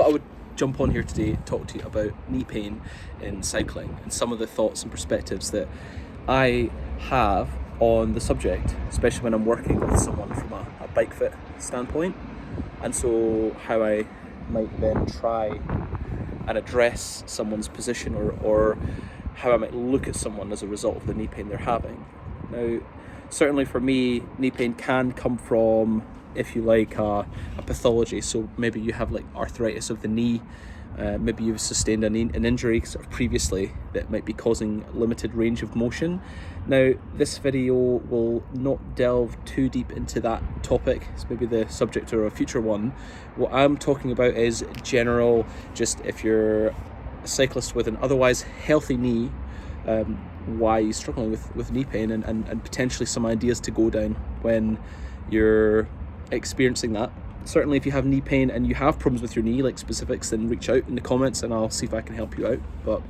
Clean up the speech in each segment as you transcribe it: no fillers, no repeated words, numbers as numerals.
thought I would jump on here today to talk to you about knee pain in cycling and some of the thoughts and perspectives that I have on the subject, especially when I'm working with someone from a bike fit standpoint, and so how I might then try and address someone's position or how I might look at someone as a result of the knee pain they're having. Now, certainly for me, knee pain can come from, if you like, a pathology. So maybe you have like arthritis of the knee, maybe you've sustained an injury sort of previously that might be causing limited range of motion. Now, this video will not delve too deep into that topic. It's maybe the subject or a future one. What I'm talking about is general, just if you're a cyclist with an otherwise healthy knee, why you're struggling with knee pain and potentially some ideas to go down when you're experiencing that. Certainly if you have knee pain and you have problems with your knee, like specifics, then reach out in the comments and I'll see if I can help you out. But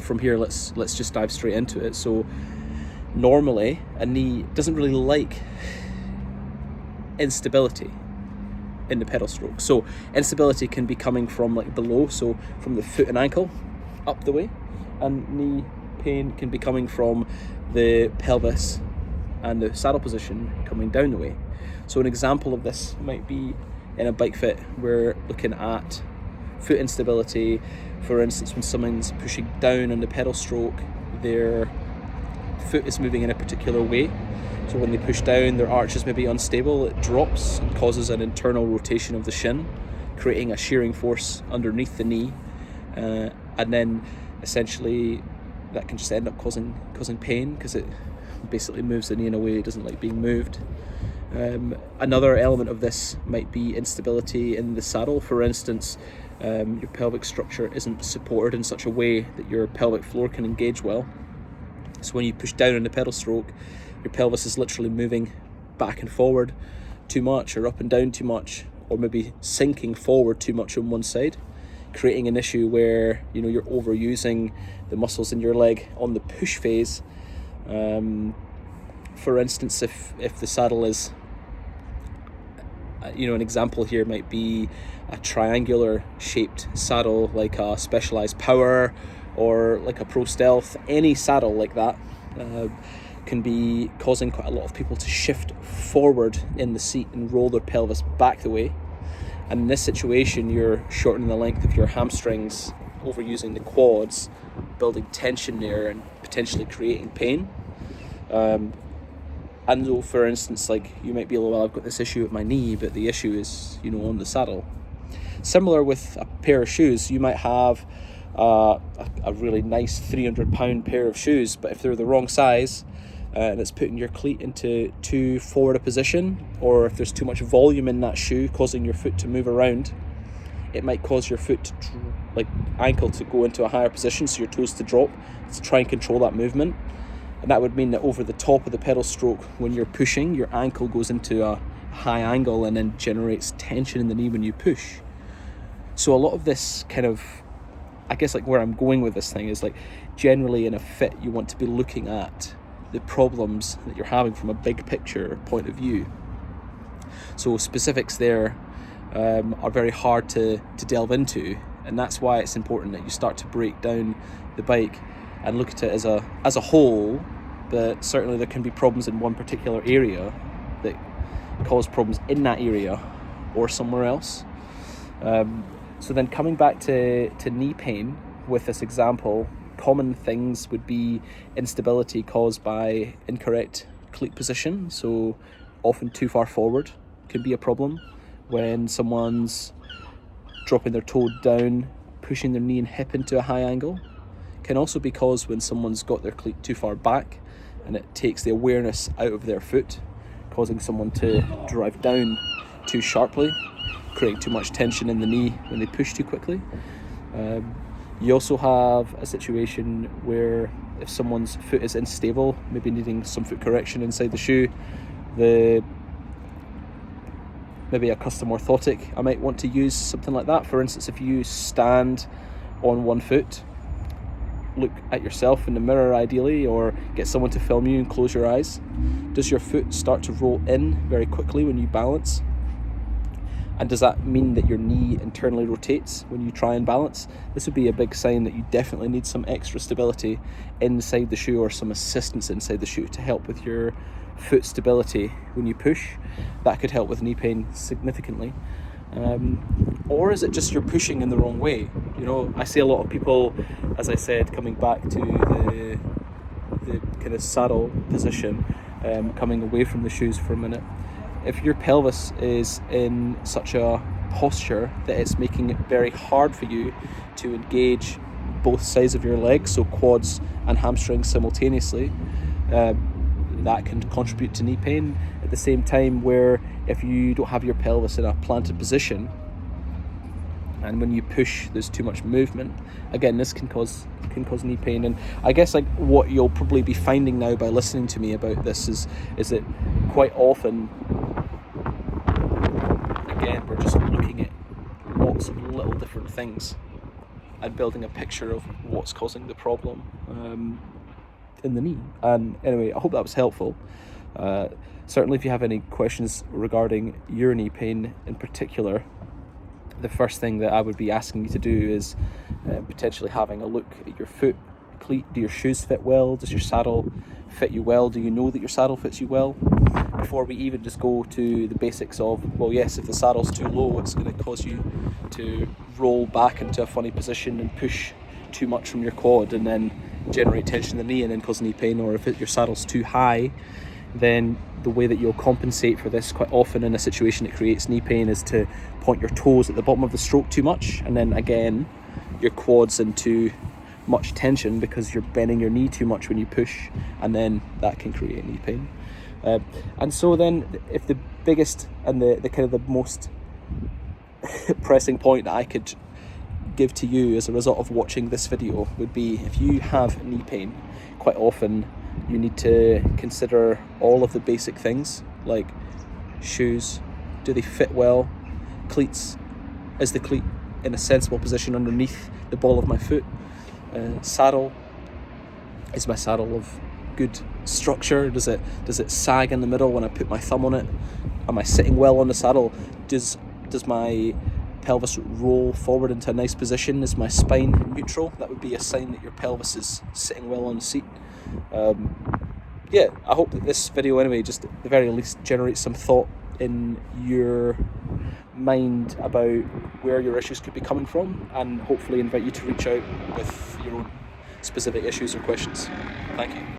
from here, let's just dive straight into it. So normally a knee doesn't really like instability in the pedal stroke. So instability can be coming from like below, so from the foot and ankle up the way, and knee pain can be coming from the pelvis and the saddle position coming down the way. So an example of this might be in a bike fit. We're looking at foot instability. For instance, when someone's pushing down on the pedal stroke, their foot is moving in a particular way. So when they push down, their arch is maybe unstable, it drops and causes an internal rotation of the shin, creating a shearing force underneath the knee. And then essentially that can just end up causing pain because it basically moves the knee in a way it doesn't like being moved. Another element of this might be instability in the saddle. For instance, your pelvic structure isn't supported in such a way that your pelvic floor can engage well. So when you push down on the pedal stroke, your pelvis is literally moving back and forward too much, or up and down too much, or maybe sinking forward too much on one side, creating an issue where you're overusing the muscles in your leg on the push phase. For instance, if the saddle is, an example here might be a triangular shaped saddle like a Specialized Power or like a Pro Stealth, any saddle like that can be causing quite a lot of people to shift forward in the seat and roll their pelvis back the way. And in this situation, you're shortening the length of your hamstrings, overusing the quads, building tension there and potentially creating pain. And though, for instance, like you might be, well, I've got this issue with my knee, but the issue is, on the saddle. Similar with a pair of shoes, you might have a really nice 300-pound pair of shoes, but if they're the wrong size and it's putting your cleat into too forward a position, or if there's too much volume in that shoe causing your foot to move around, it might cause your foot to, ankle to go into a higher position, so your toes to drop, to try and control that movement. And that would mean that over the top of the pedal stroke, when you're pushing, your ankle goes into a high angle and then generates tension in the knee when you push. So a lot of this kind of, I guess where I'm going with this thing is generally in a fit, you want to be looking at the problems that you're having from a big picture point of view. So specifics there are very hard to delve into, and that's why it's important that you start to break down the bike and look at it as a whole. But certainly there can be problems in one particular area that cause problems in that area or somewhere else. So then coming back to knee pain with this example, common things would be instability caused by incorrect cleat position. So often too far forward can be a problem. When someone's dropping their toe down, pushing their knee and hip into a high angle. Can also be caused when someone's got their cleat too far back and it takes the awareness out of their foot, causing someone to drive down too sharply, creating too much tension in the knee when they push too quickly. You also have a situation where if someone's foot is unstable, maybe needing some foot correction inside the shoe, maybe a custom orthotic, I might want to use something like that. For instance, if you stand on one foot, look at yourself in the mirror ideally, or get someone to film you and close your eyes. Does your foot start to roll in very quickly when you balance? And does that mean that your knee internally rotates when you try and balance? This would be a big sign that you definitely need some extra stability inside the shoe, or some assistance inside the shoe to help with your foot stability when you push. That could help with knee pain significantly. Or is it just you're pushing in the wrong way? You know, I see a lot of people, as I said, coming back to the kind of saddle position, coming away from the shoes for a minute. If your pelvis is in such a posture that it's making it very hard for you to engage both sides of your legs, so quads and hamstrings simultaneously, that can contribute to knee pain. At the same time, where if you don't have your pelvis in a planted position, and when you push there's too much movement, again, this can cause knee pain. And I guess like what you'll probably be finding now by listening to me about this is that quite often, again, we're just looking at lots of little different things and building a picture of what's causing the problem in the knee. And anyway, I hope that was helpful. Certainly if you have any questions regarding your knee pain in particular, the first thing that I would be asking you to do is potentially having a look at your foot cleat. Do your shoes fit well? Does your saddle fit you well? Do you know that your saddle fits you well? Before we even just go to the basics of, well, yes, if the saddle's too low, it's going to cause you to roll back into a funny position and push too much from your quad and then generate tension in the knee and then cause knee pain. Or if your saddle's too high, then the way that you'll compensate for this quite often in a situation that creates knee pain is to point your toes at the bottom of the stroke too much, and then again your quads into much tension because you're bending your knee too much when you push, and then that can create knee pain. And so then if the biggest and the kind of the most pressing point that I could give to you as a result of watching this video would be, if you have knee pain, quite often you need to consider all of the basic things like shoes. Do they fit well? Cleats. Is the cleat in a sensible position underneath the ball of my foot? Saddle. Is my saddle of good structure? Does it sag in the middle when I put my thumb on it? Am I sitting well on the saddle? Does my pelvis roll forward into a nice position? Is my spine neutral? That would be a sign that your pelvis is sitting well on the seat. Yeah, I hope that this video anyway, just at the very least, generates some thought in your mind about where your issues could be coming from, and hopefully invite you to reach out with your own specific issues or questions. Thank you.